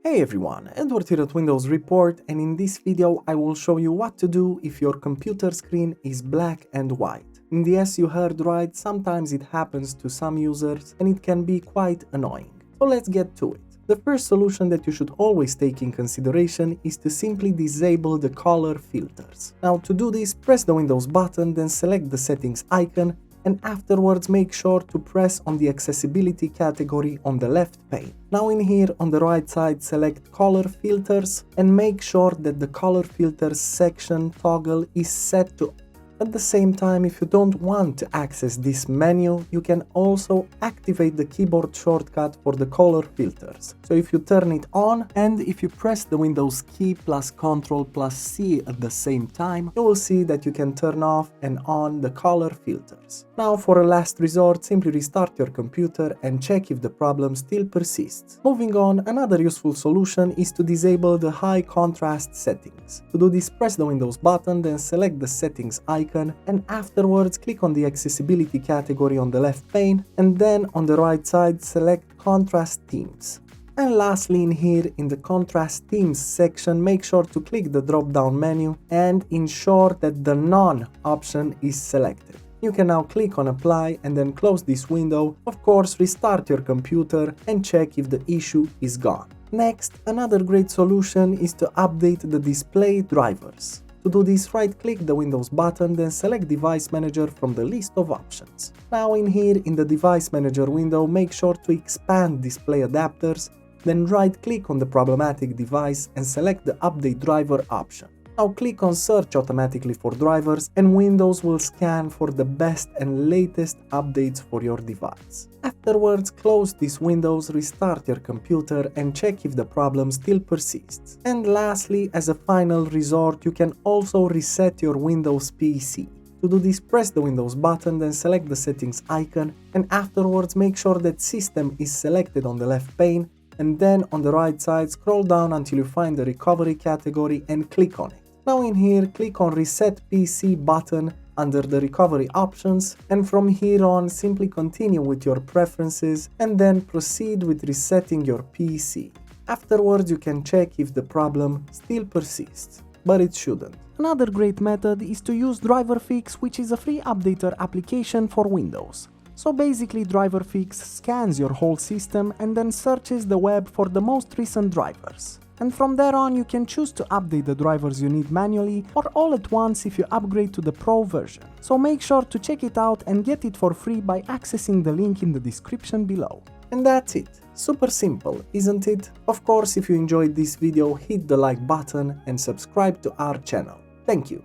Hey everyone, Edward here at Windows Report, and in this video I will show you what to do if your computer screen is black and white. And yes, you heard right, sometimes it happens to some users and it can be quite annoying. So let's get to it. The first solution that you should always take in consideration is to simply disable the color filters. Now to do this, press the Windows button, then select the settings icon, and afterwards make sure to press on the accessibility category on the left pane. Now in here on the right side select color filters and make sure that the color filters section toggle is set to. At the same time, if you don't want to access this menu, you can also activate the keyboard shortcut for the color filters. So if you turn it on and if you press the Windows key plus Ctrl plus C at the same time, you will see that you can turn off and on the color filters. Now for a last resort, simply restart your computer and check if the problem still persists. Moving on, another useful solution is to disable the high contrast settings. To do this, press the Windows button, then select the settings icon, and afterwards click on the accessibility category on the left pane, and then on the right side select contrast themes. And lastly in here in the contrast themes section, make sure to click the drop down menu and ensure that the none option is selected. You can now click on apply and then close this window. Of course, restart your computer and check if the issue is gone. Next, another great solution is to update the display drivers. To do this, right-click the Windows button, then select Device Manager from the list of options. Now in here, in the Device Manager window, make sure to expand Display Adapters, then right-click on the problematic device and select the Update Driver option. Now click on Search automatically for drivers and Windows will scan for the best and latest updates for your device. Afterwards, close these windows, restart your computer and check if the problem still persists. And lastly, as a final resort, you can also reset your Windows PC. To do this, press the Windows button, then select the settings icon, and afterwards make sure that System is selected on the left pane, and then on the right side scroll down until you find the recovery category and click on it. Now in here, click on Reset PC button under the recovery options, and from here on simply continue with your preferences and then proceed with resetting your PC. Afterwards you can check if the problem still persists, but it shouldn't. Another great method is to use DriverFix, which is a free updater application for Windows. So basically DriverFix scans your whole system and then searches the web for the most recent drivers. And from there on you can choose to update the drivers you need manually or all at once if you upgrade to the Pro version. So make sure to check it out and get it for free by accessing the link in the description below. And that's it. Super simple, isn't it? Of course, if you enjoyed this video, hit the like button and subscribe to our channel. Thank you.